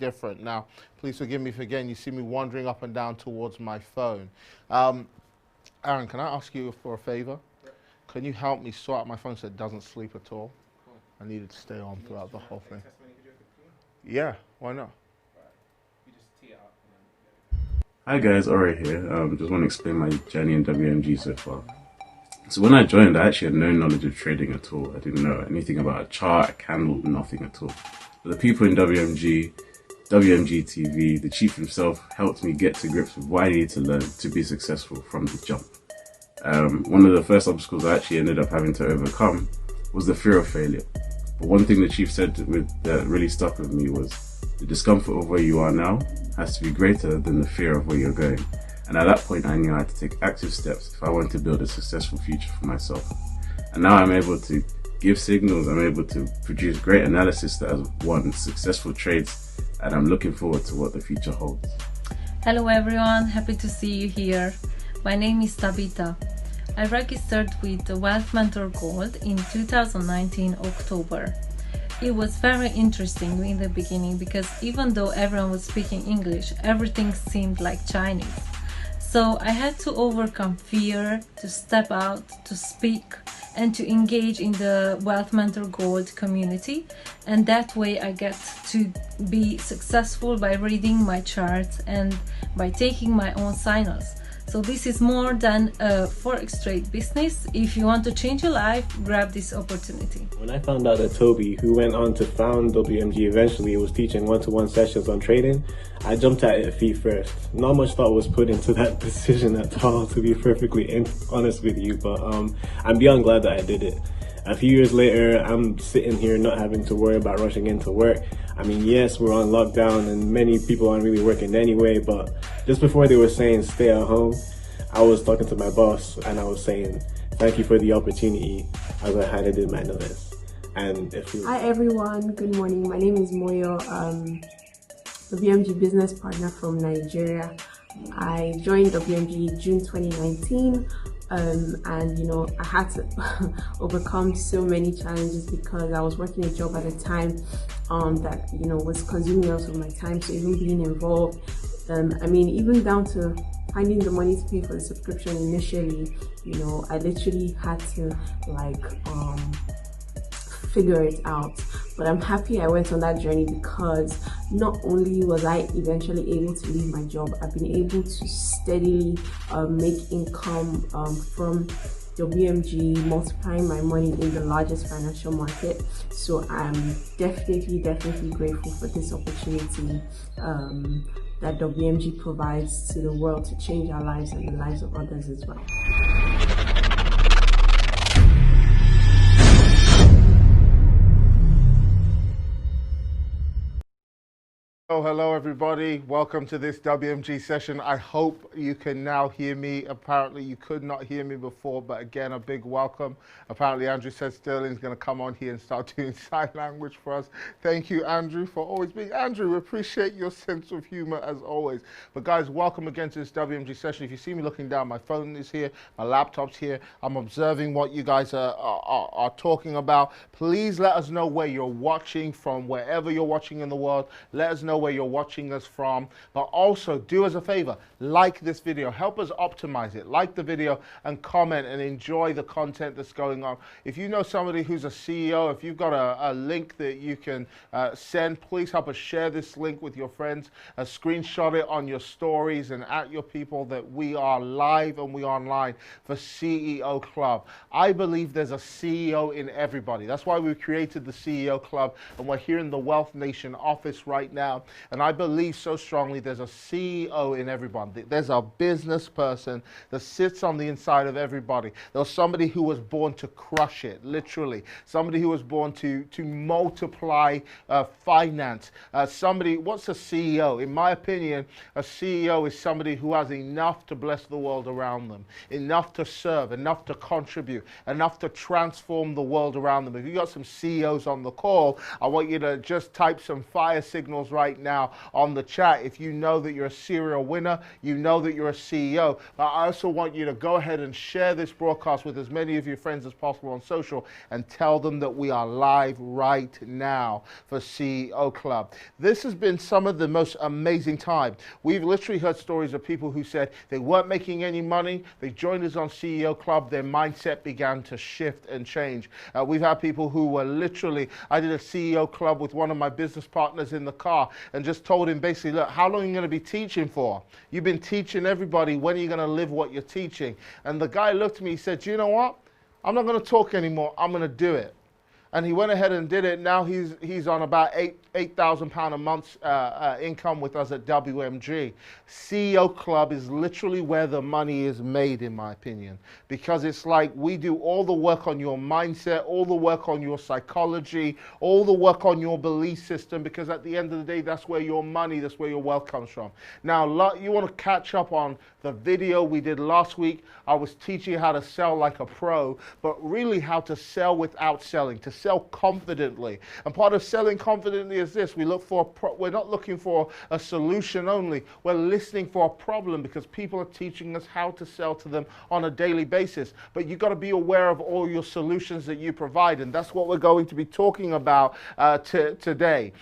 different. Now, please forgive me for again, you see me wandering up and down towards my phone. Aaron, can I ask you for a favor? Yep. Can you help me sort out my phone so it doesn't sleep at all? Cool. I need it to stay on throughout the whole thing. Test when you could do a quick clean. Yeah, why not? Right. You just tee it up and then. Hi guys, Ori here. Just want to explain my journey in WMG so far. So when I joined, I actually had no knowledge of trading at all. I didn't know anything about a chart, a candle, nothing at all. But the people in WMG TV, the chief himself helped me get to grips with what I needed to learn to be successful from the jump. One of the first obstacles I actually ended up having to overcome was the fear of failure. But one thing the chief said that really stuck with me was the discomfort of where you are now has to be greater than the fear of where you're going. And at that point, I knew I had to take active steps if I wanted to build a successful future for myself. And now I'm able to give signals, I'm able to produce great analysis that has won successful trades, and I'm looking forward to what the future holds. Hello everyone, happy to see you here. My name is Tabita. I registered with the Wealth Mentor Gold in 2019 October. It was very interesting in the beginning because even though everyone was speaking English, everything seemed like Chinese. So I had to overcome fear, to step out, to speak, and to engage in the Wealth Mentor Gold community. And that way I get to be successful by reading my charts and by taking my own signals. So this is more than a forex trade business. If you want to change your life, grab this opportunity. When I found out that Tobi, who went on to found WMG eventually, was teaching one-to-one sessions on trading, I jumped at it feet first. Not much thought was put into that decision at all, to be perfectly honest with you, but I'm beyond glad that I did it. A few years later, I'm sitting here not having to worry about rushing into work. I mean, yes, we're on lockdown and many people aren't really working anyway, but just before they were saying stay at home, I was talking to my boss and I was saying, thank you for the opportunity as I had it in my notice. And if you... Hi everyone, good morning. My name is Moyo, WMG business partner from Nigeria. I joined WMG June 2019. And you know, I had to overcome so many challenges because I was working a job at a time that, you know, was consuming a lot of my time. So even being involved, I mean, even down to finding the money to pay for the subscription initially, you know, I literally had to like figure it out. But I'm happy I went on that journey because not only was I eventually able to leave my job, I've been able to steadily make income from WMG, multiplying my money in the largest financial market. So I'm definitely grateful for this opportunity that WMG provides to the world to change our lives and the lives of others as well. Oh, hello everybody. Welcome to this WMG session. I hope you can now hear me. Apparently you could not hear me before, but again, a big welcome. Apparently Andrew said Sterling's going to come on here and start doing sign language for us. Thank you, Andrew, for always being... Andrew, we appreciate your sense of humor as always. But guys, welcome again to this WMG session. If you see me looking down, my phone is here, my laptop's here. I'm observing what you guys are talking about. Please let us know where you're watching from, wherever you're watching in the world. Let us know where you're watching us from, but also do us a favor, like this video, help us optimize it, like the video and comment and enjoy the content that's going on. If you know somebody who's a CEO, if you've got a link that you can send, please help us share this link with your friends, screenshot it on your stories and at your people that we are live and we are online for CEO Club. I believe there's a CEO in everybody. That's why we created the CEO Club, and we're here in the Wealth Nation office right now. And I believe so strongly there's a CEO in everyone. There's a business person that sits on the inside of everybody. There's somebody who was born to crush it, literally. Somebody who was born to multiply finance. What's a CEO? In my opinion, a CEO is somebody who has enough to bless the world around them, enough to serve, enough to contribute, enough to transform the world around them. If you got some CEOs on the call, I want you to just type some fire signals right now on the chat. If you know that you're a serial winner, you know that you're a CEO. But I also want you to go ahead and share this broadcast with as many of your friends as possible on social and tell them that we are live right now for CEO Club. This has been some of the most amazing time. We've literally heard stories of people who said they weren't making any money, they joined us on CEO Club, their mindset began to shift and change. We've had people who were literally, I did a CEO Club with one of my business partners in the car and just told him basically, look, how long are you going to be teaching for? You've been teaching everybody, when are you going to live what you're teaching? And the guy looked at me, he said, you know what? I'm not going to talk anymore, I'm going to do it. And he went ahead and did it. Now he's on about £8,000 a month income with us at WMG. CEO Club is literally where the money is made, in my opinion, because it's like we do all the work on your mindset, all the work on your psychology, all the work on your belief system, because at the end of the day, that's where your money, that's where your wealth comes from. Now, you want to catch up on the video we did last week. I was teaching you how to sell like a pro, but really how to sell without selling, to sell confidently. And part of selling confidently is this: we're not looking for a solution only, we're listening for a problem, because people are teaching us how to sell to them on a daily basis. But you've got to be aware of all your solutions that you provide, and that's what we're going to be talking about today.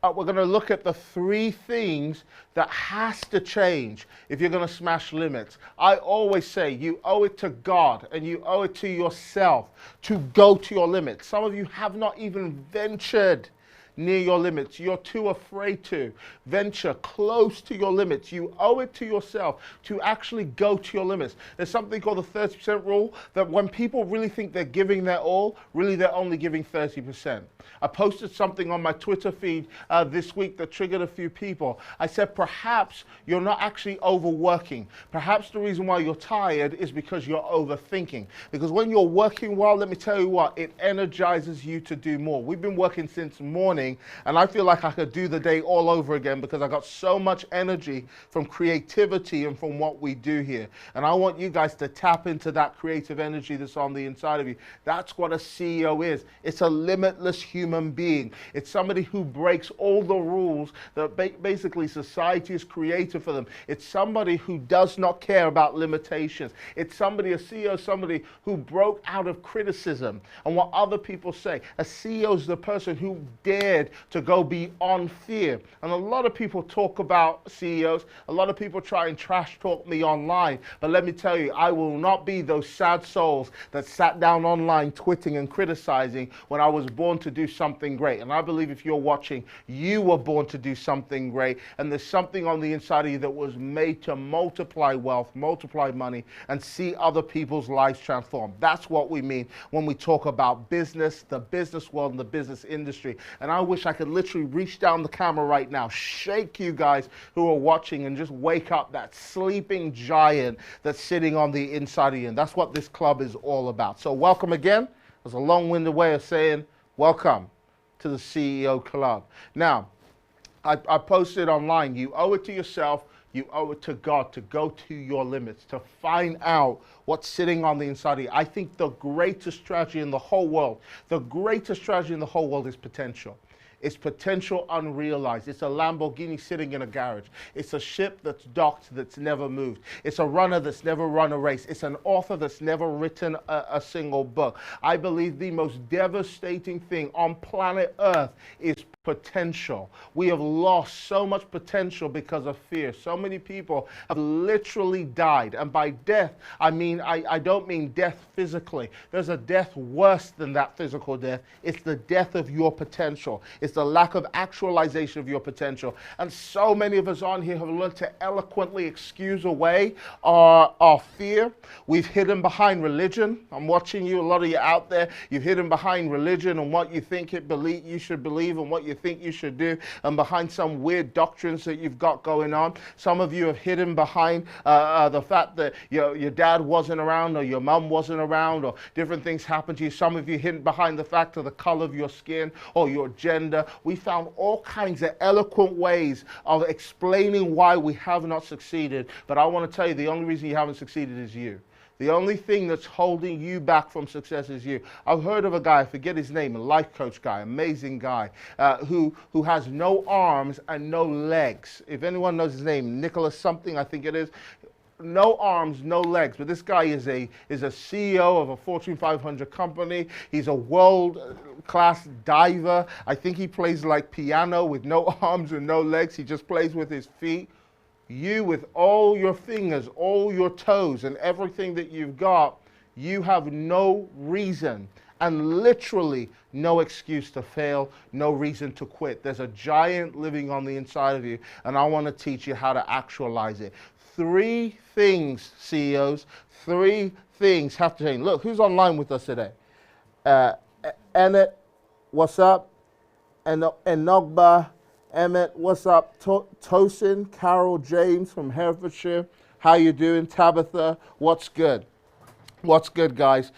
We're going to look at the 3 things that has to change if you're going to smash limits. I always say you owe it to God and you owe it to yourself to go to your limits. Some of you have not even ventured near your limits. You're too afraid to venture close to your limits. You owe it to yourself to actually go to your limits. There's something called the 30% rule, that when people really think they're giving their all, really they're only giving 30%. I posted something on my Twitter feed this week that triggered a few people. I said, perhaps you're not actually overworking. Perhaps the reason why you're tired is because you're overthinking. Because when you're working well, let me tell you what, it energizes you to do more. We've been working since morning, and I feel like I could do the day all over again because I got so much energy from creativity and from what we do here. And I want you guys to tap into that creative energy that's on the inside of you. That's what a CEO is. It's a limitless human being. It's somebody who breaks all the rules that basically society has created for them. It's somebody who does not care about limitations. It's somebody, a CEO, somebody who broke out of criticism and what other people say. A CEO is the person who dared to go beyond fear. And a lot of people talk about CEOs. A lot of people try and trash talk me online. But let me tell you, I will not be those sad souls that sat down online twitting and criticizing when I was born to do something great. And I believe if you're watching, you were born to do something great. And there's something on the inside of you that was made to multiply wealth, multiply money, and see other people's lives transform. That's what we mean when we talk about business, the business world, and the business industry. And I wish I could literally reach down the camera right now, shake you guys who are watching, and just wake up that sleeping giant that's sitting on the inside of you. And that's what this club is all about. So welcome again. That's a long-winded way of saying welcome to the CEO Club. Now, I posted online, you owe it to yourself, you owe it to God to go to your limits, to find out what's sitting on the inside of you. I think the greatest strategy in the whole world, is potential. It's potential unrealized. It's a Lamborghini sitting in a garage. It's a ship that's docked that's never moved. It's a runner that's never run a race. It's an author that's never written a single book. I believe the most devastating thing on planet Earth is potential. We have lost so much potential because of fear. So many people have literally died. And by death, I don't mean death physically. There's a death worse than that physical death. It's the death of your potential. It's the lack of actualization of your potential. And so many of us on here have learned to eloquently excuse away our fear. We've hidden behind religion. I'm watching you, a lot of you out there. You've hidden behind religion and what you think you should believe and what you think you should do, and behind some weird doctrines that you've got going on. Some of you have hidden behind the fact that your dad wasn't around or your mum wasn't around or different things happened to you. Some of you hidden behind the fact of the color of your skin or your gender. We found all kinds of eloquent ways of explaining why we have not succeeded. But I want to tell you, the only reason you haven't succeeded is you. The only thing that's holding you back from success is you. I've heard of a guy, I forget his name, a life coach guy, amazing guy, who has no arms and no legs. If anyone knows his name, Nicholas something, I think it is. No arms, no legs, but this guy is a CEO of a Fortune 500 company. He's a world-class diver. I think he plays like piano with no arms and no legs. He just plays with his feet. You, with all your fingers, all your toes, and everything that you've got, you have no reason and literally no excuse to fail, no reason to quit. There's a giant living on the inside of you, and I want to teach you how to actualize it. 3 things, CEOs, 3 things have to change. Look, who's online with us today? Emmett, what's up? Enogba, Emmett, what's up? Tosin, Carol, James from Herefordshire, how you doing? Tabitha, what's good? What's good, guys?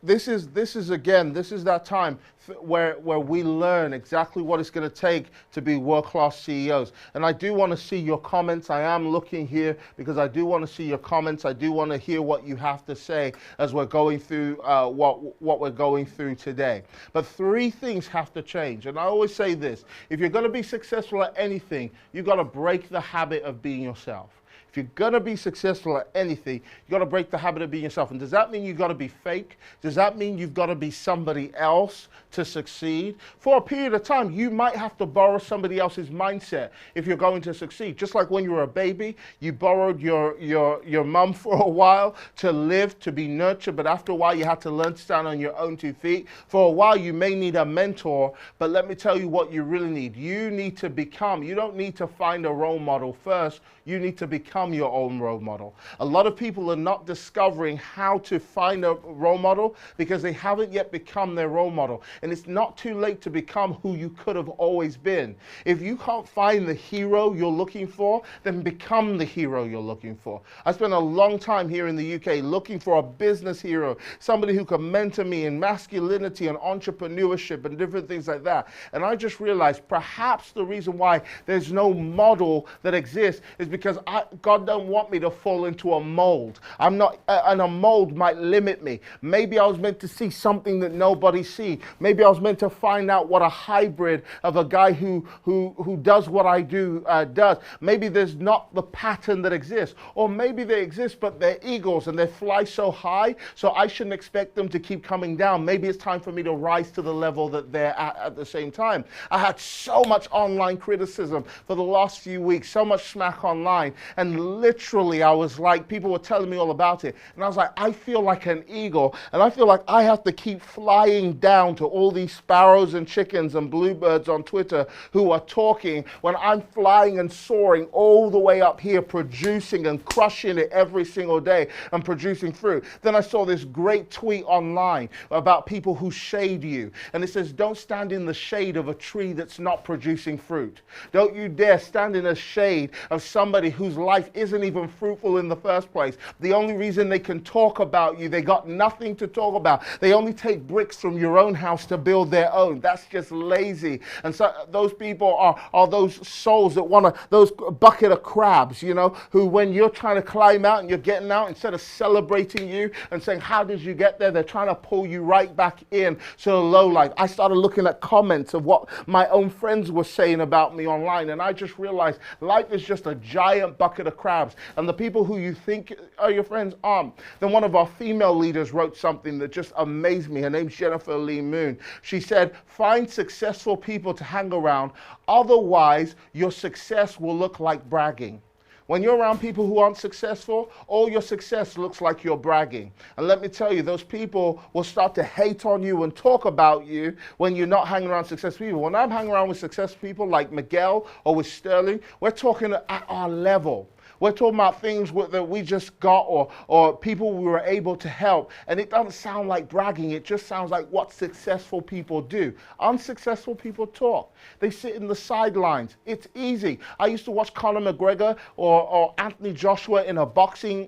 This is that time where we learn exactly what it's going to take to be world-class CEOs. And I do want to see your comments. I am looking here because I do want to see your comments. I do want to hear what you have to say as we're going through what we're going through today. But 3 things have to change. And I always say this: if you're going to be successful at anything, you've got to break the habit of being yourself. If you're going to be successful at anything, you've got to break the habit of being yourself. And does that mean you've got to be fake? Does that mean you've got to be somebody else to succeed? For a period of time, you might have to borrow somebody else's mindset if you're going to succeed. Just like when you were a baby, you borrowed your mum for a while to live, to be nurtured, but after a while you had to learn to stand on your own 2 feet. For a while you may need a mentor, but let me tell you what you really need. You need to become. You don't need to find a role model first. You need to become your own role model. A lot of people are not discovering how to find a role model because they haven't yet become their role model. And it's not too late to become who you could have always been. If you can't find the hero you're looking for, then become the hero you're looking for. I spent a long time here in the UK looking for a business hero, somebody who could mentor me in masculinity and entrepreneurship and different things like that. And I just realized perhaps the reason why there's no model that exists is because God don't want me to fall into a mold. I'm not, and a mold might limit me. Maybe I was meant to see something that nobody sees. Maybe I was meant to find out what a hybrid of a guy who does what I do does. Maybe there's not the pattern that exists. Or maybe they exist, but they're eagles and they fly so high, so I shouldn't expect them to keep coming down. Maybe it's time for me to rise to the level that they're at the same time. I had so much online criticism for the last few weeks, so much smack online, and literally I was like, people were telling me all about it, and I was like, I feel like an eagle, and I feel like I have to keep flying down to all these sparrows and chickens and bluebirds on Twitter who are talking when I'm flying and soaring all the way up here, producing and crushing it every single day and producing fruit. Then I saw this great tweet online about people who shade you, and it says, don't stand in the shade of a tree that's not producing fruit. Don't you dare stand in a shade of somebody whose life isn't even fruitful in the first place. The only reason they can talk about you, they got nothing to talk about. They only take bricks from your own house to build their own. That's just lazy. And so those people are those souls that want to, those bucket of crabs, you know, who when you're trying to climb out and you're getting out, instead of celebrating you and saying, how did you get there? They're trying to pull you right back in to the low life. I started looking at comments of what my own friends were saying about me online, and I just realized life is just a giant bucket of crabs, and the people who you think are your friends aren't. Then one of our female leaders wrote something that just amazed me. Her name's Jennifer Lee Moon. She said, find successful people to hang around, otherwise your success will look like bragging. When you're around people who aren't successful, all your success looks like you're bragging. And let me tell you, those people will start to hate on you and talk about you when you're not hanging around successful people. When I'm hanging around with successful people like Miguel or with Sterling, we're talking at our level. We're talking about things that we just got or people we were able to help. And it doesn't sound like bragging. It just sounds like what successful people do. Unsuccessful people talk. They sit in the sidelines. It's easy. I used to watch Conor McGregor or Anthony Joshua in a boxing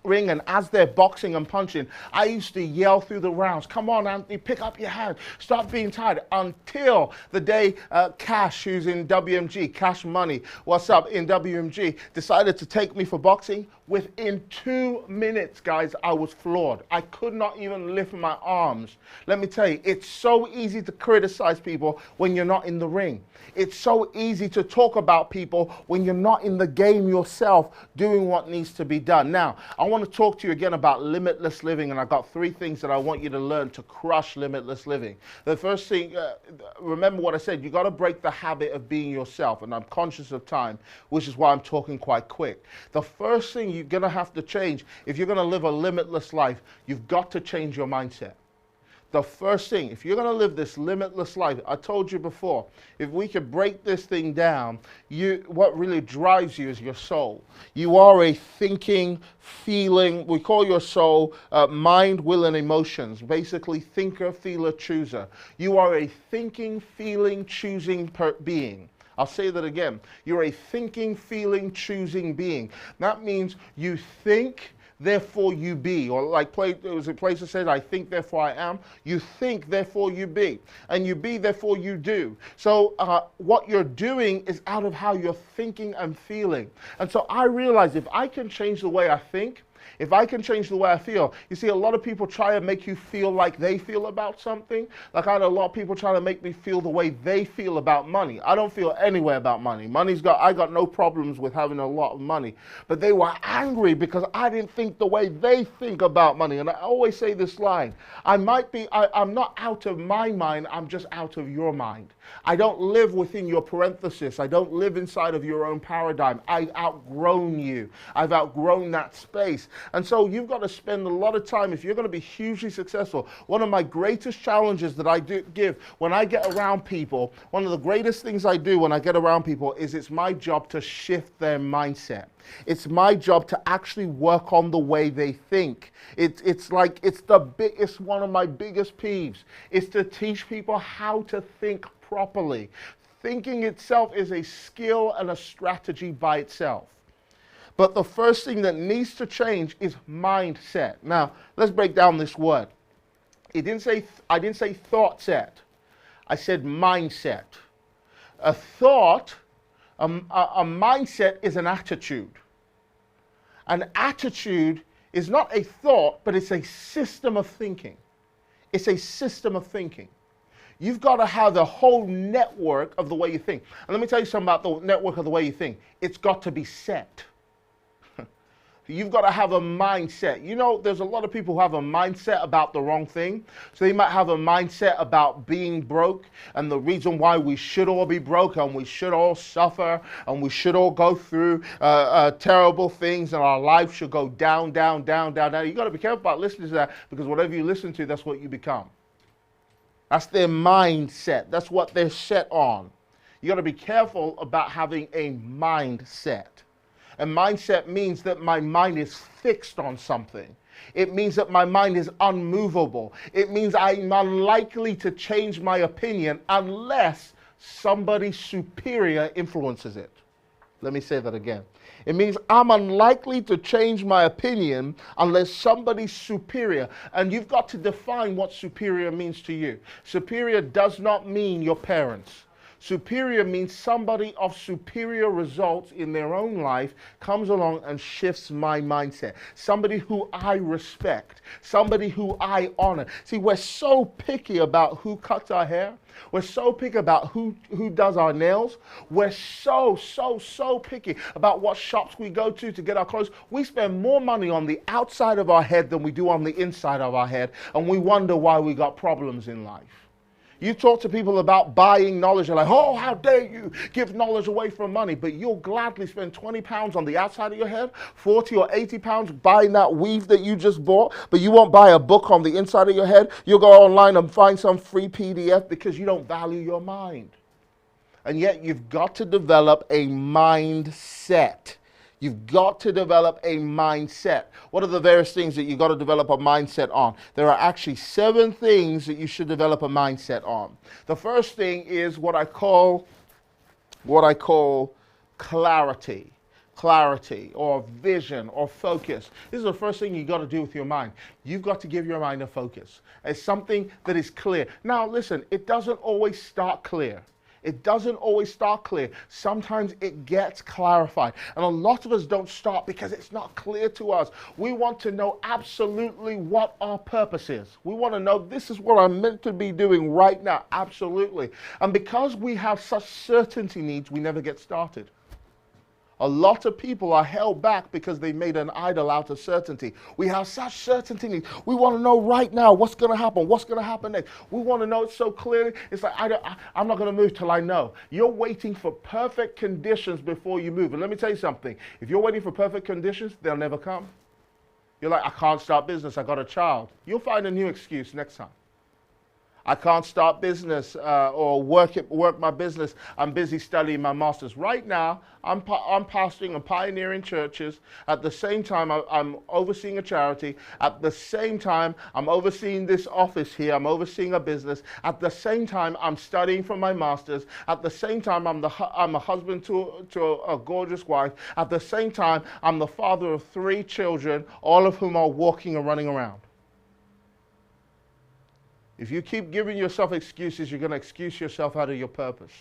ring, and as they're boxing and punching, I used to yell through the rounds, come on Anthony, pick up your hand, stop being tired, until the day Cash, who's in WMG, Cash Money, what's up, in WMG, decided to take me for boxing. Within 2 minutes, guys, I was floored. I could not even lift my arms. Let me tell you, it's so easy to criticize people when you're not in the ring. It's so easy to talk about people when you're not in the game yourself doing what needs to be done. Now, I want to talk to you again about limitless living, and I've got 3 things that I want you to learn to crush limitless living. The first thing, remember what I said, you got to break the habit of being yourself, and I'm conscious of time, which is why I'm talking quite quick. The first thing you're going to have to change, if you're going to live a limitless life, you've got to change your mindset. The first thing, if you're going to live this limitless life, I told you before, if we could break this thing down, what really drives you is your soul. You are a thinking, feeling, we call your soul mind, will, and emotions. Basically, thinker, feeler, chooser. You are a thinking, feeling, choosing being. I'll say that again. You're a thinking, feeling, choosing being. That means you think, therefore you be. Or like there was a place that says, I think, therefore I am. You think, therefore you be. And you be, therefore you do. So what you're doing is out of how you're thinking and feeling. And so I realized if I can change the way I think, if I can change the way I feel, you see, a lot of people try to make you feel like they feel about something. Like I had a lot of people trying to make me feel the way they feel about money. I don't feel any way about money. I got no problems with having a lot of money. But they were angry because I didn't think the way they think about money. And I always say this line, I'm not out of my mind, I'm just out of your mind. I don't live within your parenthesis. I don't live inside of your own paradigm. I've outgrown you. I've outgrown that space. And so you've got to spend a lot of time, if you're going to be hugely successful. One of my greatest challenges that I give when I get around people, one of the greatest things I do when I get around people is it's my job to shift their mindset. It's my job to actually work on the way they think. It's one of my biggest peeves is to teach people how to think properly. Thinking itself is a skill and a strategy by itself. But the first thing that needs to change is mindset. Now, let's break down this word. I didn't say thought set. I said mindset. A thought, a mindset is an attitude. An attitude is not a thought, but it's a system of thinking. It's a system of thinking. You've got to have the whole network of the way you think. And let me tell you something about the network of the way you think. It's got to be set. You've got to have a mindset. You know, there's a lot of people who have a mindset about the wrong thing. So they might have a mindset about being broke and the reason why we should all be broke and we should all suffer and we should all go through terrible things and our life should go down, down, down, down, down. You've got to be careful about listening to that because whatever you listen to, that's what you become. That's their mindset. That's what they're set on. You got to be careful about having a mindset. And mindset means that my mind is fixed on something. It means that my mind is unmovable. It means I'm unlikely to change my opinion unless somebody superior influences it. Let me say that again. It means I'm unlikely to change my opinion unless somebody superior. And you've got to define what superior means to you. Superior does not mean your parents. Superior means somebody of superior results in their own life comes along and shifts my mindset. Somebody who I respect. Somebody who I honor. See, we're so picky about who cuts our hair. We're so picky about who does our nails. We're so picky about what shops we go to get our clothes. We spend more money on the outside of our head than we do on the inside of our head. And we wonder why we got problems in life. You talk to people about buying knowledge, they're like, oh, how dare you give knowledge away for money, but you'll gladly spend 20 pounds on the outside of your head, 40 or 80 pounds buying that weave that you just bought, but you won't buy a book on the inside of your head. You'll go online and find some free PDF because you don't value your mind. And yet you've got to develop a mindset. You've got to develop a mindset. What are the various things that you've got to develop a mindset on? There are actually 7 things that you should develop a mindset on. The first thing is what I call clarity. Clarity or vision or focus. This is the first thing you've got to do with your mind. You've got to give your mind a focus. It's something that is clear. Now listen, it doesn't always start clear. It doesn't always start clear. Sometimes it gets clarified. And a lot of us don't start because it's not clear to us. We want to know absolutely what our purpose is. We want to know this is what I'm meant to be doing right now. Absolutely. And because we have such certainty needs, we never get started. A lot of people are held back because they made an idol out of certainty. We have such certainty needs. We want to know right now what's going to happen, what's going to happen next. We want to know it so clearly. It's like, I'm not going to move till I know. You're waiting for perfect conditions before you move. And let me tell you something. If you're waiting for perfect conditions, they'll never come. You're like, I can't start business. I got a child. You'll find a new excuse next time. I can't start business or work my business. I'm busy studying my master's. Right now, I'm pastoring and pioneering churches. At the same time, I'm overseeing a charity. At the same time, I'm overseeing this office here. I'm overseeing a business. At the same time, I'm studying for my master's. At the same time, I'm a husband to a gorgeous wife. At the same time, I'm the father of 3 children, all of whom are walking and running around. If you keep giving yourself excuses, you're going to excuse yourself out of your purpose.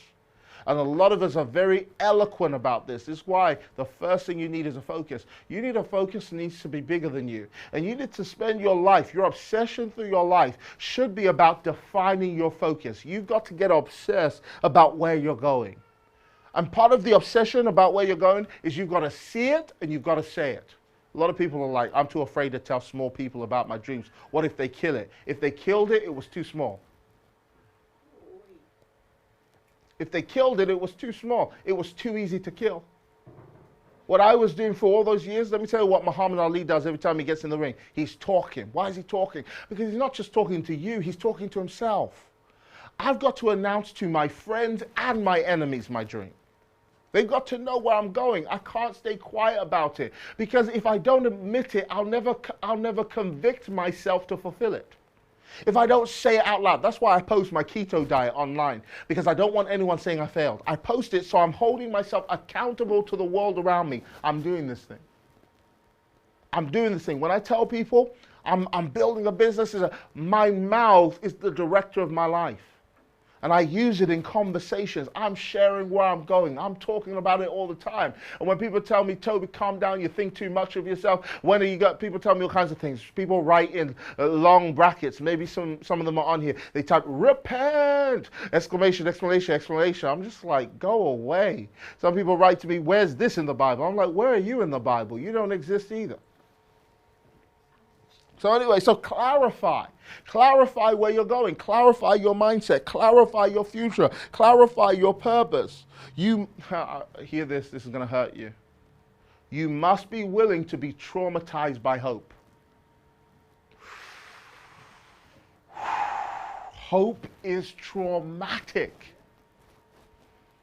And a lot of us are very eloquent about this. This is why the first thing you need is a focus. You need a focus that needs to be bigger than you. And you need to spend your life, your obsession through your life should be about defining your focus. You've got to get obsessed about where you're going. And part of the obsession about where you're going is you've got to see it and you've got to say it. A lot of people are like, I'm too afraid to tell small people about my dreams. What if they kill it? If they killed it, it was too small. If they killed it, it was too small. It was too easy to kill. What I was doing for all those years, let me tell you what Muhammad Ali does every time he gets in the ring. He's talking. Why is he talking? Because he's not just talking to you, he's talking to himself. I've got to announce to my friends and my enemies my dream. They've got to know where I'm going. I can't stay quiet about it. Because if I don't admit it, I'll never convict myself to fulfill it. If I don't say it out loud, that's why I post my keto diet online. Because I don't want anyone saying I failed. I post it so I'm holding myself accountable to the world around me. I'm doing this thing. I'm doing this thing. When I tell people I'm building a business, my mouth is the director of my life. And I use it in conversations. I'm sharing where I'm going. I'm talking about it all the time. And when people tell me, Toby, calm down, you think too much of yourself. When are you got people tell me all kinds of things. People write in long brackets. Maybe some of them are on here. They type, repent! Exclamation, exclamation, exclamation. I'm just like, go away. Some people write to me, where's this in the Bible? I'm like, where are you in the Bible? You don't exist either. So anyway, so clarify. Clarify where you're going. Clarify your mindset. Clarify your future. Clarify your purpose. You, hear this, this is going to hurt you. You must be willing to be traumatized by hope. Hope is traumatic.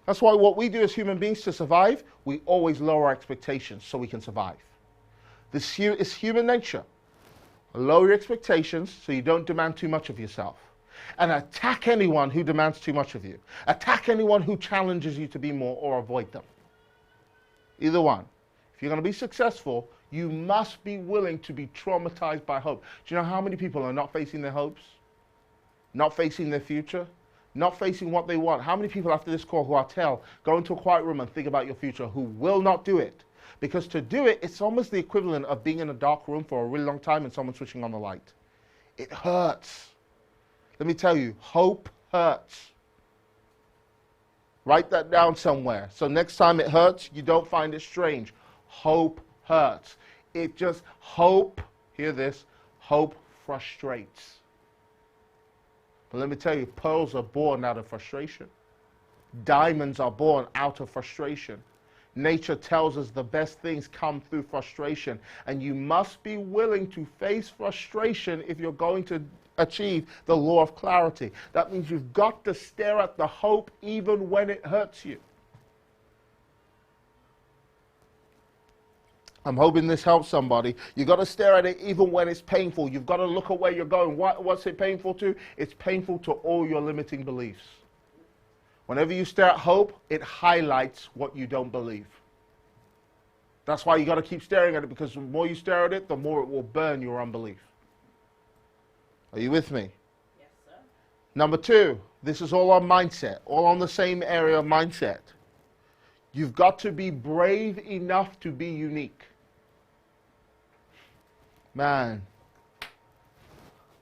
That's why what we do as human beings to survive, we always lower our expectations so we can survive. This is human nature. Lower your expectations so you don't demand too much of yourself. And attack anyone who demands too much of you. Attack anyone who challenges you to be more or avoid them. Either one. If you're going to be successful, you must be willing to be traumatized by hope. Do you know how many people are not facing their hopes? Not facing their future? Not facing what they want? How many people after this call who I'll tell, go into a quiet room and think about your future, who will not do it? Because to do it, it's almost the equivalent of being in a dark room for a really long time and someone switching on the light. It hurts. Let me tell you, hope hurts. Write that down somewhere. So next time it hurts, you don't find it strange. Hope hurts. It just, hope, hear this, hope frustrates. But let me tell you, pearls are born out of frustration. Diamonds are born out of frustration. Nature tells us the best things come through frustration, and you must be willing to face frustration if you're going to achieve the law of clarity. That means you've got to stare at the hope even when it hurts you. I'm hoping this helps somebody. You've got to stare at it even when it's painful. You've got to look at where you're going. What's it painful to? It's painful to all your limiting beliefs. Whenever you stare at hope, it highlights what you don't believe. That's why you got to keep staring at it, because the more you stare at it, the more it will burn your unbelief. Are you with me? Yes, sir. Number 2, This is all on mindset, all on the same area of mindset. You've got to be brave enough to be unique. Man,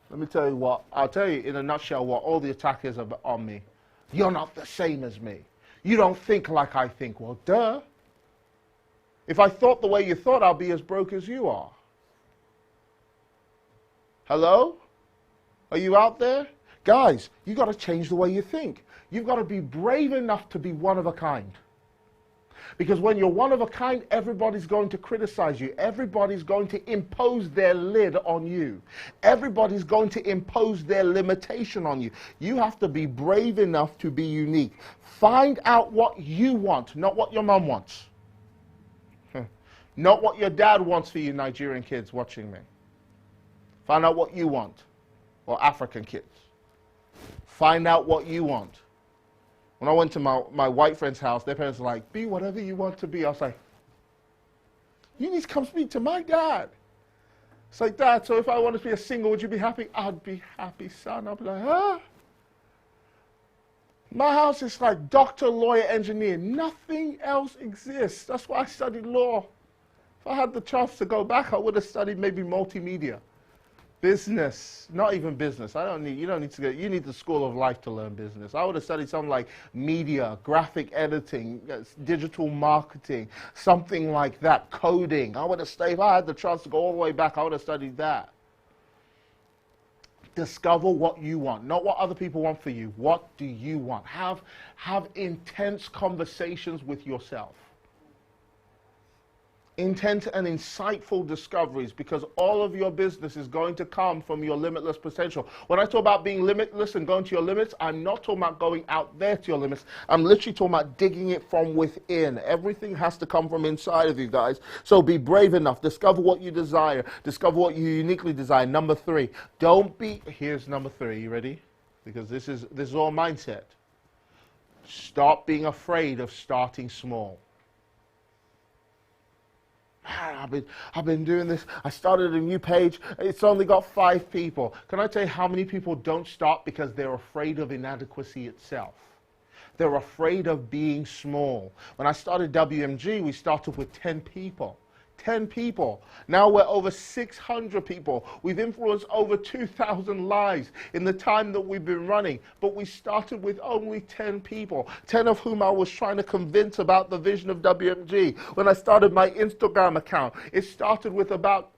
let me tell you what, I'll tell you in a nutshell what all the attack is on me. You're not the same as me. You don't think like I think. Well, duh. If I thought the way you thought, I'll be as broke as you are. Hello? Are you out there? Guys, you got to change the way you think. You've got to be brave enough to be one of a kind. Because when you're one of a kind, everybody's going to criticize you. Everybody's going to impose their lid on you. Everybody's going to impose their limitation on you. You have to be brave enough to be unique. Find out what you want, not what your mom wants. Not what your dad wants for you Nigerian kids watching me. Find out what you want, or African kids. Find out what you want. When I went to my white friend's house, their parents were like, be whatever you want to be. I was like, you need to come speak to my dad. It's like, Dad, so if I wanted to be a single, would you be happy? I'd be happy, son. I'd be like, huh? My house is like doctor, lawyer, engineer. Nothing else exists. That's why I studied law. If I had the chance to go back, I would have studied maybe multimedia. Business, not even business. You don't need to you need the school of life to learn business. I would have studied something like media, graphic editing, digital marketing, something like that, coding. I would have stayed, if I had the chance to go all the way back, I would have studied that. Discover what you want, not what other people want for you. What do you want? Have intense conversations with yourself. Intense and insightful discoveries, because all of your business is going to come from your limitless potential. When I talk about being limitless and going to your limits, I'm not talking about going out there to your limits. I'm literally talking about digging it from within. Everything has to come from inside of you, guys. So be brave enough. Discover what you desire. Discover what you uniquely desire. Number 3, here's number 3. You ready? Because this is all mindset. Stop being afraid of starting small. I've been doing this. I started a new page. It's only got 5 people. Can I tell you how many people don't start because they're afraid of inadequacy itself? They're afraid of being small. When I started WMG, we started with 10 people. 10 people. Now we're over 600 people. We've influenced over 2,000 lives in the time that we've been running. But we started with only 10 people, 10 of whom I was trying to convince about the vision of WMG. When I started my Instagram account, it started with about,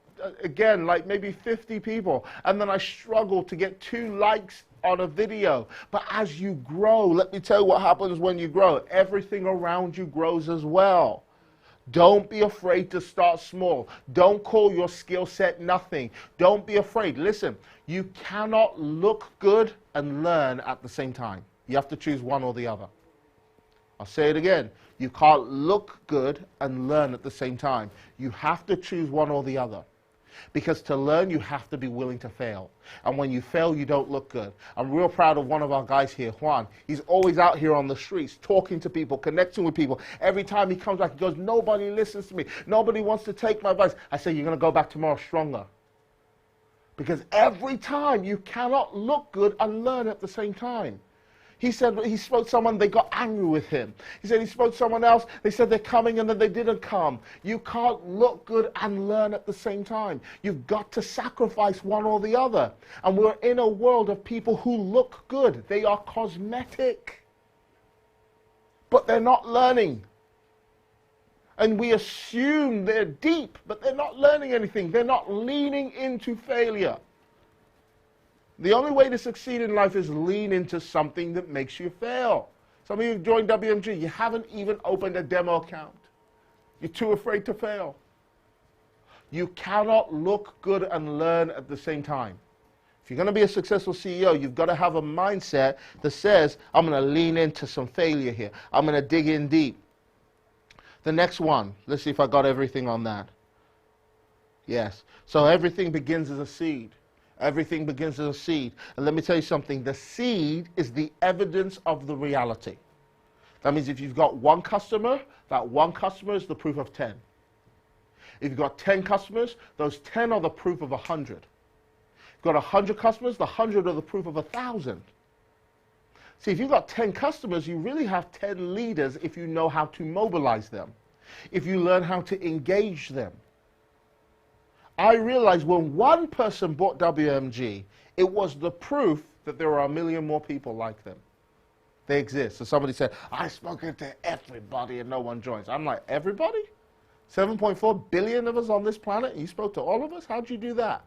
again, like maybe 50 people. And then I struggled to get 2 likes on a video. But as you grow, let me tell you what happens when you grow. Everything around you grows as well. Don't be afraid to start small. Don't call your skill set nothing. Don't be afraid. Listen, you cannot look good and learn at the same time. You have to choose one or the other. I'll say it again. You can't look good and learn at the same time. You have to choose one or the other. Because to learn, you have to be willing to fail. And when you fail, you don't look good. I'm real proud of one of our guys here, Juan. He's always out here on the streets, talking to people, connecting with people. Every time he comes back, he goes, nobody listens to me. Nobody wants to take my advice. I say, you're going to go back tomorrow stronger. Because every time you cannot look good and learn at the same time. He said he spoke to someone, they got angry with him. He said he spoke to someone else, they said they're coming and then they didn't come. You can't look good and learn at the same time. You've got to sacrifice one or the other. And we're in a world of people who look good. They are cosmetic. But they're not learning. And we assume they're deep, but they're not learning anything. They're not leaning into failure. The only way to succeed in life is lean into something that makes you fail. Some of you joined WMG, you haven't even opened a demo account. You're too afraid to fail. You cannot look good and learn at the same time. If you're going to be a successful CEO, you've got to have a mindset that says, I'm going to lean into some failure here. I'm going to dig in deep. The next one, let's see if I got everything on that. Yes. So everything begins as a seed. Everything begins as a seed. And let me tell you something. The seed is the evidence of the reality. That means if you've got 1 customer, that 1 customer is the proof of 10. If you've got 10 customers, those 10 are the proof of 100. If you've got 100 customers, the 100 are the proof of 1,000. See, if you've got 10 customers, you really have 10 leaders if you know how to mobilize them, if you learn how to engage them. I realized when one person bought WMG, it was the proof that there are a million more people like them. They exist. So somebody said, I've spoken to everybody and no one joins. I'm like, everybody? 7.4 billion of us on this planet, and you spoke to all of us? How'd you do that?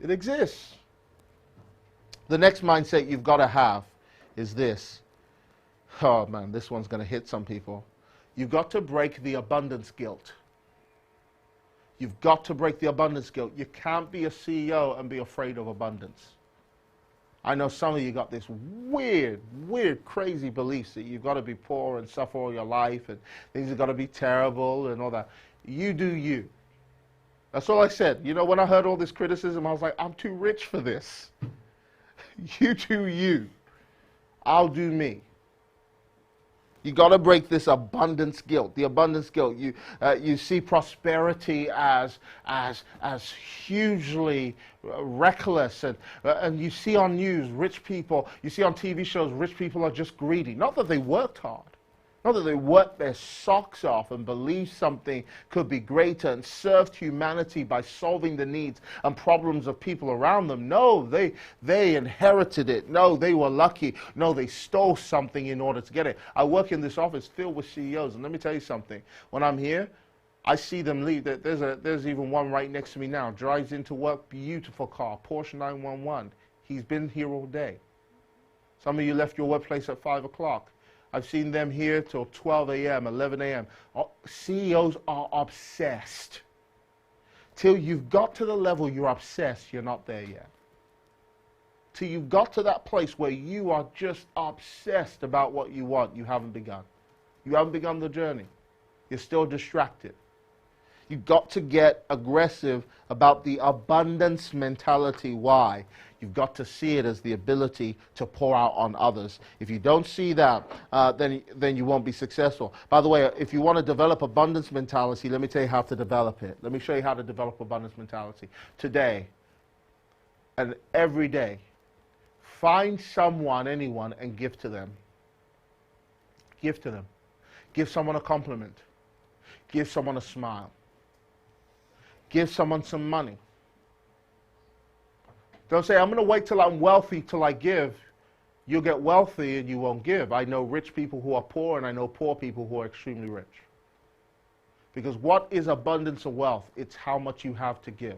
It exists. The next mindset you've got to have is this. Oh man, this one's going to hit some people. You've got to break the abundance guilt. You've got to break the abundance guilt. You can't be a CEO and be afraid of abundance. I know some of you got this weird, crazy beliefs that you've got to be poor and suffer all your life and things have got to be terrible and all that. You do you. That's all I said. You know, when I heard all this criticism, I was like, I'm too rich for this. You do you. I'll do me. You got to break this abundance guilt. The abundance guilt. You see prosperity as hugely reckless, and you see on news rich people. You see on TV shows rich people are just greedy. Not that they worked hard. Not that they worked their socks off and believed something could be greater and served humanity by solving the needs and problems of people around them. No, they inherited it. No, they were lucky. No, they stole something in order to get it. I work in this office filled with CEOs, and let me tell you something. When I'm here, I see them leave. There's even one right next to me now. Drives into work, beautiful car, Porsche 911. He's been here all day. Some of you left your workplace at 5 o'clock. I've seen them here till 12 a.m., 11 a.m. CEOs are obsessed. Till you've got to the level you're obsessed, you're not there yet. Till you've got to that place where you are just obsessed about what you want, you haven't begun. You haven't begun the journey. You're still distracted. You've got to get aggressive about the abundance mentality. Why? You've got to see it as the ability to pour out on others. If you don't see that, then you won't be successful. By the way, if you want to develop abundance mentality, let me tell you how to develop it. Let me show you how to develop abundance mentality. Today and every day, find someone, anyone, and give to them. Give to them. Give someone a compliment. Give someone a smile. Give someone some money. Don't say, I'm going to wait till I'm wealthy till I give. You'll get wealthy and you won't give. I know rich people who are poor, and I know poor people who are extremely rich. Because what is abundance of wealth? It's how much you have to give,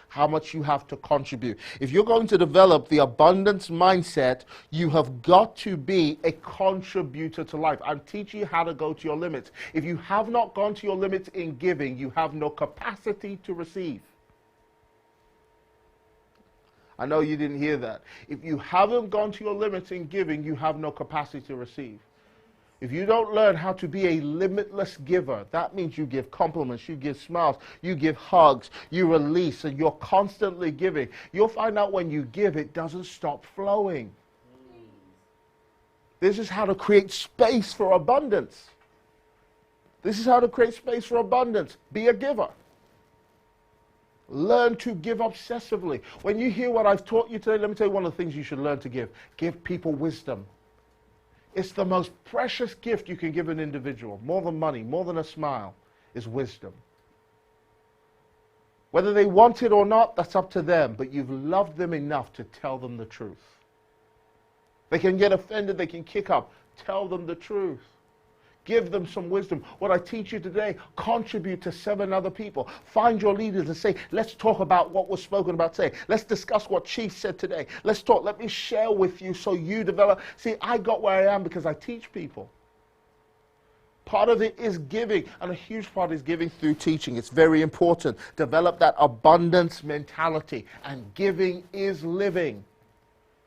how much you have to contribute. If you're going to develop the abundance mindset, you have got to be a contributor to life. I'm teaching you how to go to your limits. If you have not gone to your limits in giving, you have no capacity to receive. I know you didn't hear that. If you haven't gone to your limits in giving, you have no capacity to receive. If you don't learn how to be a limitless giver, that means you give compliments, you give smiles, you give hugs, you release, and you're constantly giving. You'll find out when you give, it doesn't stop flowing. This is how to create space for abundance. This is how to create space for abundance. Be a giver. Learn to give obsessively. When you hear what I've taught you today, let me tell you one of the things you should learn to give. Give people wisdom. It's the most precious gift you can give an individual. More than money, more than a smile, is wisdom. Whether they want it or not, that's up to them. But you've loved them enough to tell them the truth. They can get offended, they can kick up. Tell them the truth. Give them some wisdom. What I teach you today, contribute to 7 other people. Find your leaders and say, let's talk about what was spoken about today. Let's discuss what Chief said today. Let's talk. Let me share with you so you develop. See, I got where I am because I teach people. Part of it is giving, and a huge part is giving through teaching. It's very important. Develop that abundance mentality, and giving is living.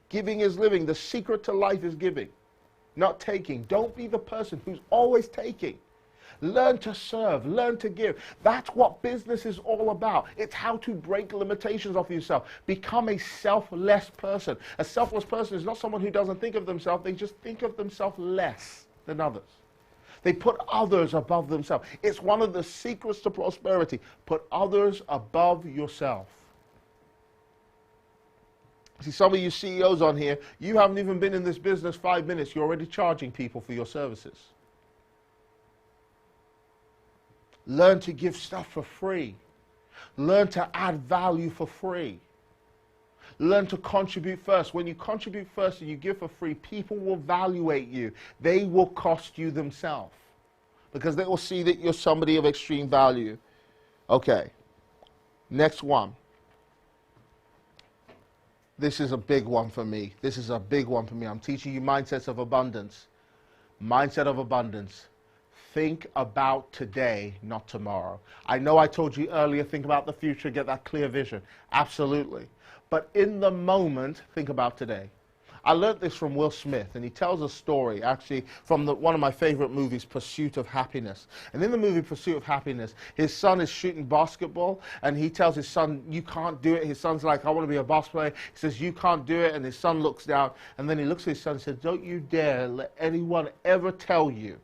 Giving is living. The secret to life is giving. Not taking. Don't be the person who's always taking. Learn to serve. Learn to give. That's what business is all about. It's how to break limitations off yourself. Become a selfless person. A selfless person is not someone who doesn't think of themselves. They just think of themselves less than others. They put others above themselves. It's one of the secrets to prosperity. Put others above yourself. See, some of you CEOs on here, you haven't even been in this business 5 minutes. You're already charging people for your services. Learn to give stuff for free. Learn to add value for free. Learn to contribute first. When you contribute first and you give for free, people will evaluate you. They will cost you themselves because they will see that you're somebody of extreme value. Okay, next one. This is a big one for me. This is a big one for me. I'm teaching you mindsets of abundance. Mindset of abundance. Think about today, not tomorrow. I know I told you earlier, think about the future, get that clear vision. Absolutely. But in the moment, think about today. I learned this from Will Smith, and he tells a story, actually, from one of my favorite movies, Pursuit of Happiness. And in the movie Pursuit of Happiness, his son is shooting basketball, and he tells his son, you can't do it. His son's like, I want to be a basketball player. He says, you can't do it. And his son looks down, and then he looks at his son and says, don't you dare let anyone ever tell you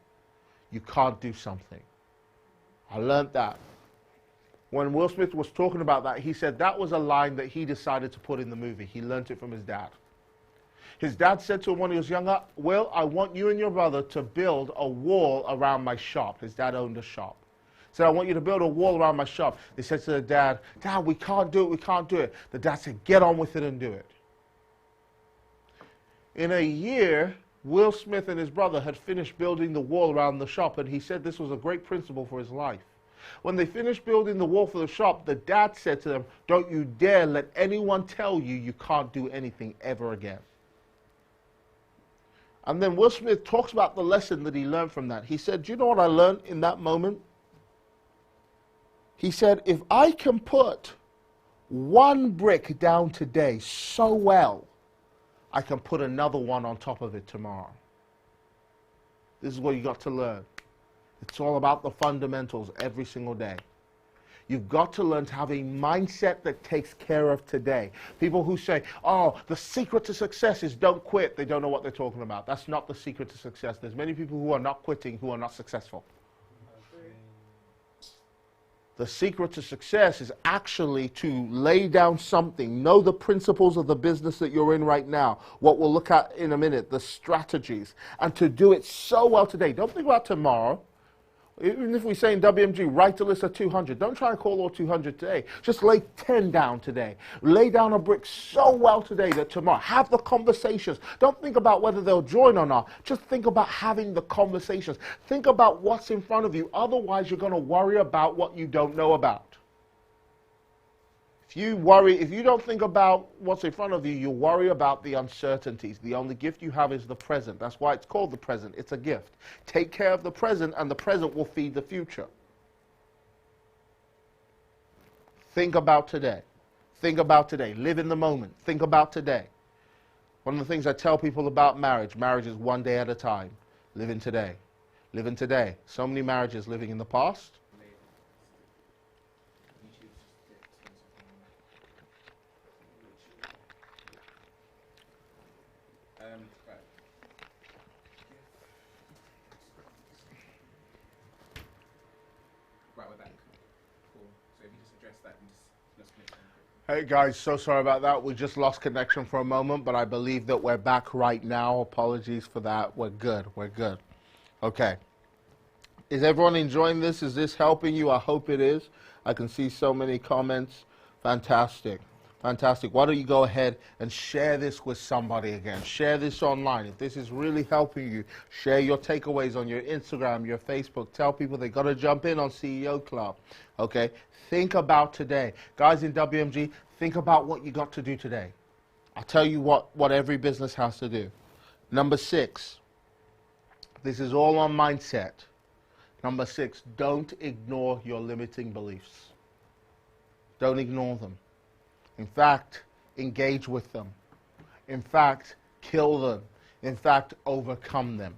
you can't do something. I learned that. When Will Smith was talking about that, he said that was a line that he decided to put in the movie. He learned it from his dad. His dad said to him when he was younger, Will, I want you and your brother to build a wall around my shop. His dad owned a shop. He said, I want you to build a wall around my shop. They said to the dad, Dad, we can't do it, we can't do it. The dad said, get on with it and do it. In a year, Will Smith and his brother had finished building the wall around the shop, and he said this was a great principle for his life. When they finished building the wall for the shop, the dad said to them, don't you dare let anyone tell you you can't do anything ever again. And then Will Smith talks about the lesson that he learned from that. He said, do you know what I learned in that moment? He said, if I can put one brick down today so well, I can put another one on top of it tomorrow. This is what you got to learn. It's all about the fundamentals every single day. You've got to learn to have a mindset that takes care of today. People who say, oh, the secret to success is don't quit. They don't know what they're talking about. That's not the secret to success. There's many people who are not quitting who are not successful. The secret to success is actually to lay down something, know the principles of the business that you're in right now, what we'll look at in a minute, the strategies, and to do it so well today. Don't think about tomorrow. Even if we say in WMG, write a list of 200. Don't try and call all 200 today. Just lay 10 down today. Lay down a brick so well today that tomorrow, have the conversations. Don't think about whether they'll join or not. Just think about having the conversations. Think about what's in front of you. Otherwise, you're going to worry about what you don't know about. If you don't think about what's in front of you, you'll worry about the uncertainties. The only gift you have is the present. That's why it's called the present. It's a gift. Take care of the present, and the present will feed the future. Think about today. Think about today. Live in the moment. Think about today. One of the things I tell people about marriage is one day at a time. Live in today. Live in today. So many marriages living in the past. Hey guys, so sorry about that. We just lost connection for a moment, but I believe that we're back right now. Apologies for that. We're good. We're good. Okay. Is everyone enjoying this? Is this helping you? I hope it is. I can see so many comments. Fantastic. Fantastic. Why don't you go ahead and share this with somebody again? Share this online. If this is really helping you, share your takeaways on your Instagram, your Facebook. Tell people they got to jump in on CEO Club. Okay? Think about today. Guys in WMG, think about what you got to do today. I'll tell you what every business has to do. Number 6. This is all on mindset. Number 6, don't ignore your limiting beliefs. Don't ignore them. In fact, engage with them. In fact, kill them. In fact, overcome them.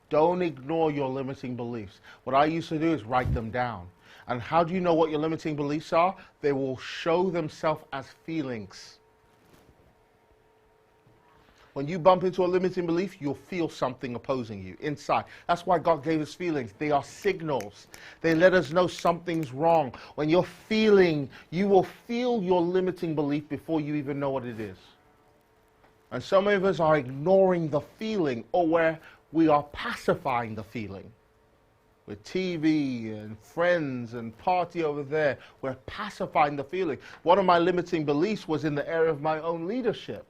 Don't ignore your limiting beliefs. What I used to do is write them down. And how do you know what your limiting beliefs are? They will show themselves as feelings. When you bump into a limiting belief, you'll feel something opposing you inside. That's why God gave us feelings. They are signals. They let us know something's wrong. When you're feeling, you will feel your limiting belief before you even know what it is. And some of us are ignoring the feeling, or we are pacifying the feeling. With TV and friends and party over there, we're pacifying the feeling. One of my limiting beliefs was in the area of my own leadership.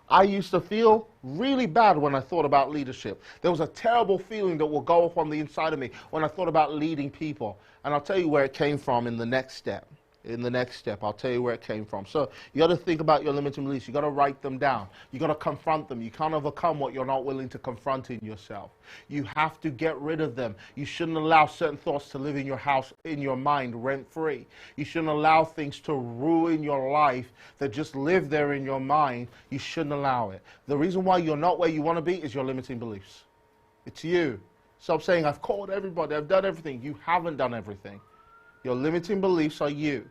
I used to feel really bad when I thought about leadership. There was a terrible feeling that will go up on the inside of me when I thought about leading people. And I'll tell you where it came from in the next step. In the next step, I'll tell you where it came from. So you got to think about your limiting beliefs. You got to write them down. You got to confront them. You can't overcome what you're not willing to confront in yourself. You have to get rid of them. You shouldn't allow certain thoughts to live in your house, in your mind, rent-free. You shouldn't allow things to ruin your life that just live there in your mind. You shouldn't allow it. The reason why you're not where you want to be is your limiting beliefs. It's you. Stop saying, I've called everybody, I've done everything. You haven't done everything. Your limiting beliefs are you.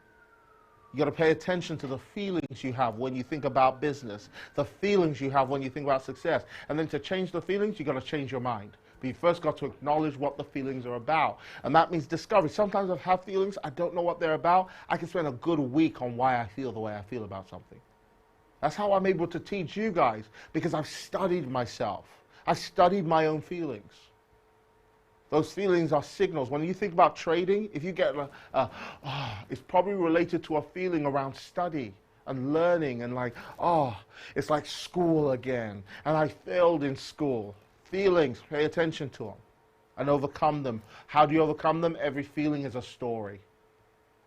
You got to pay attention to the feelings you have when you think about business, the feelings you have when you think about success. And then to change the feelings, you got to change your mind. But you first got to acknowledge what the feelings are about. And that means discovery. Sometimes I have feelings, I don't know what they're about. I can spend a good week on why I feel the way I feel about something. That's how I'm able to teach you guys, because I've studied myself. I studied my own feelings. Those feelings are signals. When you think about trading, if you get it's probably related to a feeling around study and learning and like, it's like school again. And I failed in school. Feelings, pay attention to them and overcome them. How do you overcome them? Every feeling is a story.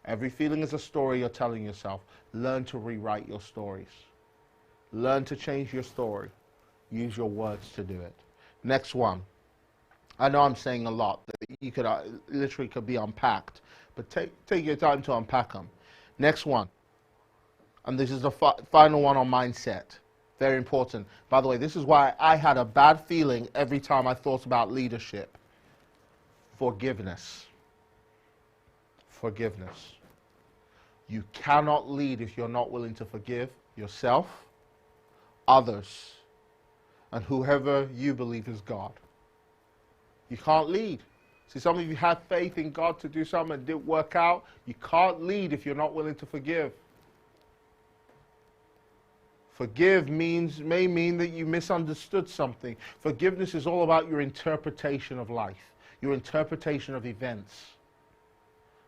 Every feeling is a story you're telling yourself. Learn to rewrite your stories. Learn to change your story. Use your words to do it. Next one. I know I'm saying a lot that you could literally could be unpacked, but take your time to unpack them. Next one, and this is the final one on mindset. Very important. By the way, this is why I had a bad feeling every time I thought about leadership. Forgiveness. Forgiveness. You cannot lead if you're not willing to forgive yourself, others, and whoever you believe is God. You can't lead. See, some of you had faith in God to do something and it didn't work out. You can't lead if you're not willing to forgive. Forgive may mean that you misunderstood something. Forgiveness is all about your interpretation of life, your interpretation of events.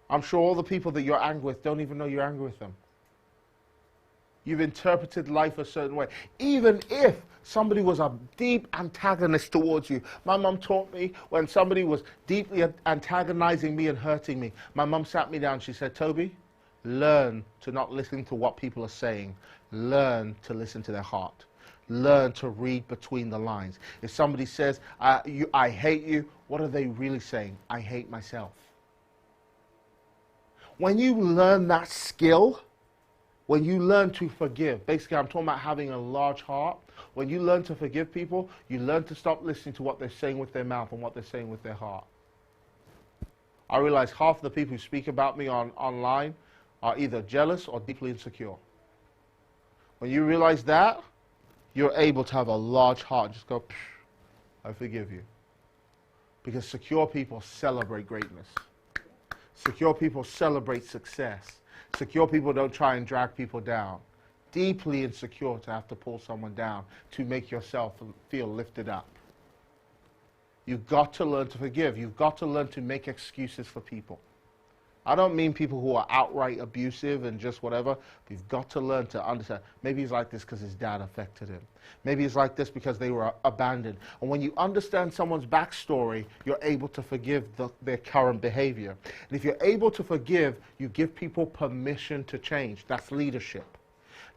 I'm sure all the people that you're angry with don't even know you're angry with them. You've interpreted life a certain way. Even if somebody was a deep antagonist towards you. My mom taught me when somebody was deeply antagonizing me and hurting me. My mom sat me down. She said, Toby, learn to not listen to what people are saying. Learn to listen to their heart. Learn to read between the lines. If somebody says, I hate you, what are they really saying? I hate myself. When you learn that skill, when you learn to forgive, basically I'm talking about having a large heart. When you learn to forgive people, you learn to stop listening to what they're saying with their mouth and what they're saying with their heart. I realize half of the people who speak about me online are either jealous or deeply insecure. When you realize that, you're able to have a large heart. Just go, I forgive you. Because secure people celebrate greatness. Secure people celebrate success. Secure people don't try and drag people down. Deeply insecure to have to pull someone down to make yourself feel lifted up. You've got to learn to forgive. You've got to learn to make excuses for people. I don't mean people who are outright abusive and just whatever. But you've got to learn to understand. Maybe he's like this because his dad affected him. Maybe he's like this because they were abandoned. And when you understand someone's backstory, you're able to forgive their current behavior. And if you're able to forgive, you give people permission to change. That's leadership.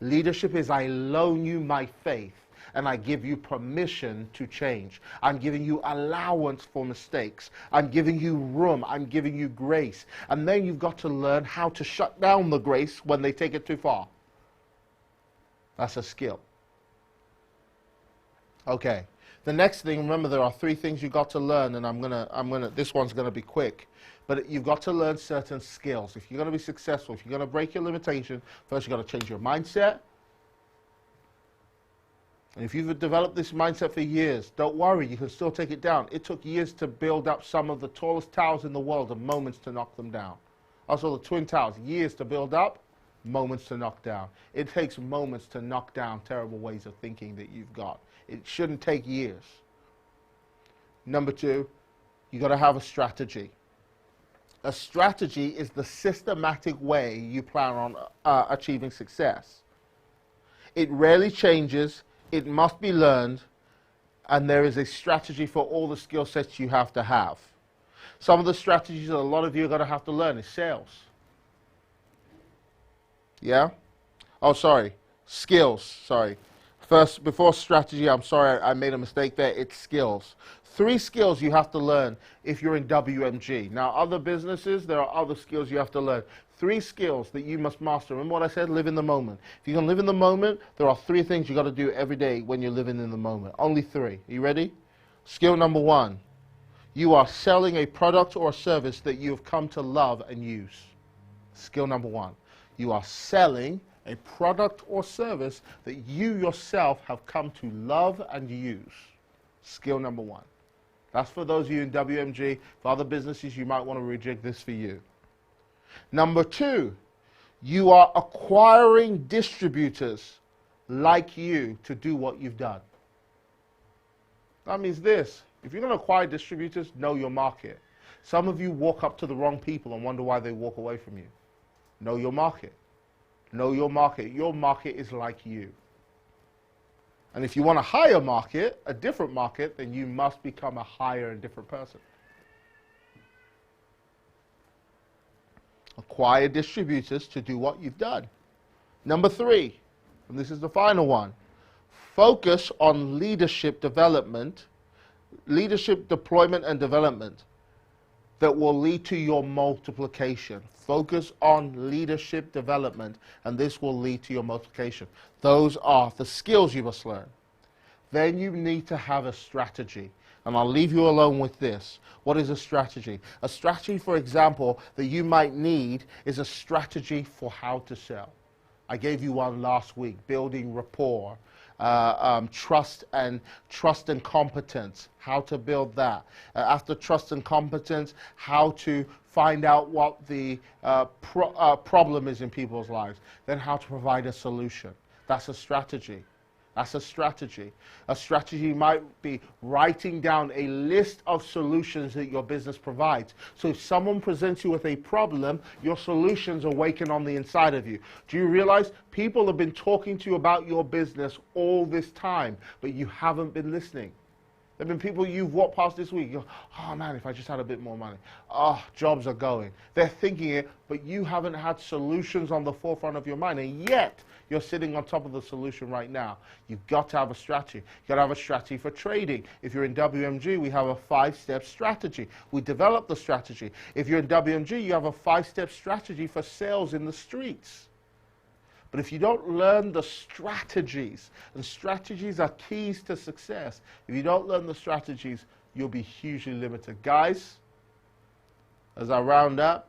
Leadership is I loan you my faith and I give you permission to change. I'm giving you allowance for mistakes. I'm giving you room. I'm giving you grace. And then you've got to learn how to shut down the grace when they take it too far. That's a skill. Okay. The next thing, remember there are 3 things you've got to learn, and this one's gonna be quick. But you've got to learn certain skills. If you're gonna be successful, if you're gonna break your limitation, first you've got to change your mindset. And if you've developed this mindset for years, don't worry, you can still take it down. It took years to build up some of the tallest towers in the world and moments to knock them down. Also the Twin Towers, years to build up, moments to knock down. It takes moments to knock down terrible ways of thinking that you've got. It shouldn't take years. Number two, you got to have a strategy. A strategy is the systematic way you plan on achieving success. It rarely changes, it must be learned, and there is a strategy for all the skill sets you have to have. Some of the strategies that a lot of you are going to have to learn is sales. Yeah? Oh, sorry. Skills, sorry. First, before strategy, I'm sorry, I made a mistake there. It's skills. 3 skills you have to learn if you're in WMG. Now, other businesses, there are other skills you have to learn. 3 skills that you must master. Remember what I said? Live in the moment. If you're going to live in the moment, there are 3 things you got to do every day when you're living in the moment. Only 3. Are you ready? Skill number 1. You are selling a product or a service that you have come to love and use. Skill number 1. You are selling a product or service that you yourself have come to love and use. Skill number 1. That's for those of you in WMG. For other businesses, you might want to rejig this for you. Number 2, you are acquiring distributors like you to do what you've done. That means this. If you're going to acquire distributors, know your market. Some of you walk up to the wrong people and wonder why they walk away from you. Know your market. Know your market. Your market is like you. And if you want a higher market, a different market, then you must become a higher and different person. Acquire distributors to do what you've done. Number 3, and this is the final one, focus on leadership deployment and development that will lead to your multiplication. Focus on leadership development, and this will lead to your multiplication. Those are the skills you must learn. Then you need to have a strategy. And I'll leave you alone with this. What is a strategy? A strategy, for example, that you might need is a strategy for how to sell. I gave you one last week, building rapport, trust and competence, how to build that. After trust and competence, how to find out what the problem is in people's lives, then how to provide a solution. That's a strategy. That's a strategy. A strategy might be writing down a list of solutions that your business provides. So if someone presents you with a problem, your solutions awaken on the inside of you. Do you realize people have been talking to you about your business all this time, but you haven't been listening? There have been people you've walked past this week, you go, oh man, if I just had a bit more money. Oh, jobs are going. They're thinking it, but you haven't had solutions on the forefront of your mind, and yet you're sitting on top of the solution right now. You've got to have a strategy. You've got to have a strategy for trading. If you're in WMG, we have a 5-step strategy. We develop the strategy. If you're in WMG, you have a 5-step strategy for sales in the streets. But if you don't learn the strategies, and strategies are keys to success, if you don't learn the strategies, you'll be hugely limited. Guys, as I round up,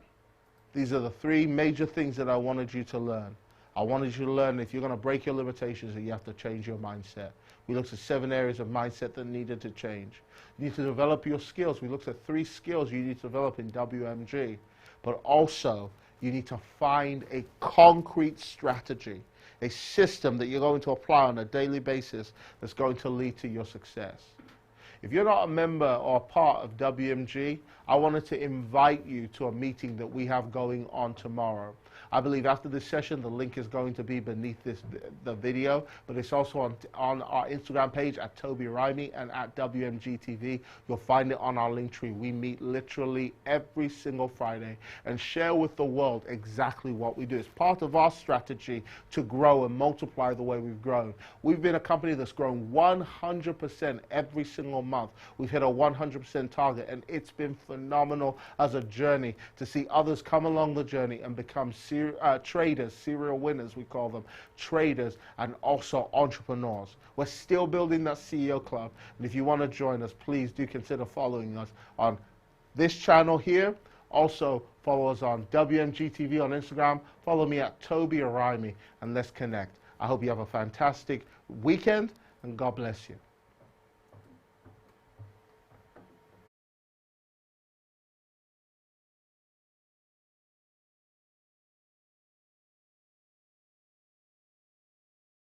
these are the 3 major things that I wanted you to learn. I wanted you to learn if you're going to break your limitations, that you have to change your mindset. We looked at 7 areas of mindset that needed to change. You need to develop your skills. We looked at 3 skills you need to develop in WMG. But also, you need to find a concrete strategy, a system that you're going to apply on a daily basis that's going to lead to your success. If you're not a member or a part of WMG, I wanted to invite you to a meeting that we have going on tomorrow. I believe after this session, the link is going to be beneath the video, but it's also on our Instagram page at Tobi Arayomi and at WMG TV. You'll find it on our link tree. We meet literally every single Friday and share with the world exactly what we do. It's part of our strategy to grow and multiply the way we've grown. We've been a company that's grown 100% every single month. We've hit a 100% target, and it's been phenomenal as a journey to see others come along the journey and become traders, serial winners we call them, traders, and also entrepreneurs. We're still building that CEO club, and if you want to join us, please do consider following us on this channel here. Also follow us on WMG TV on Instagram. Follow me at Tobi Arayomi, and let's connect. I hope you have a fantastic weekend, and God bless you.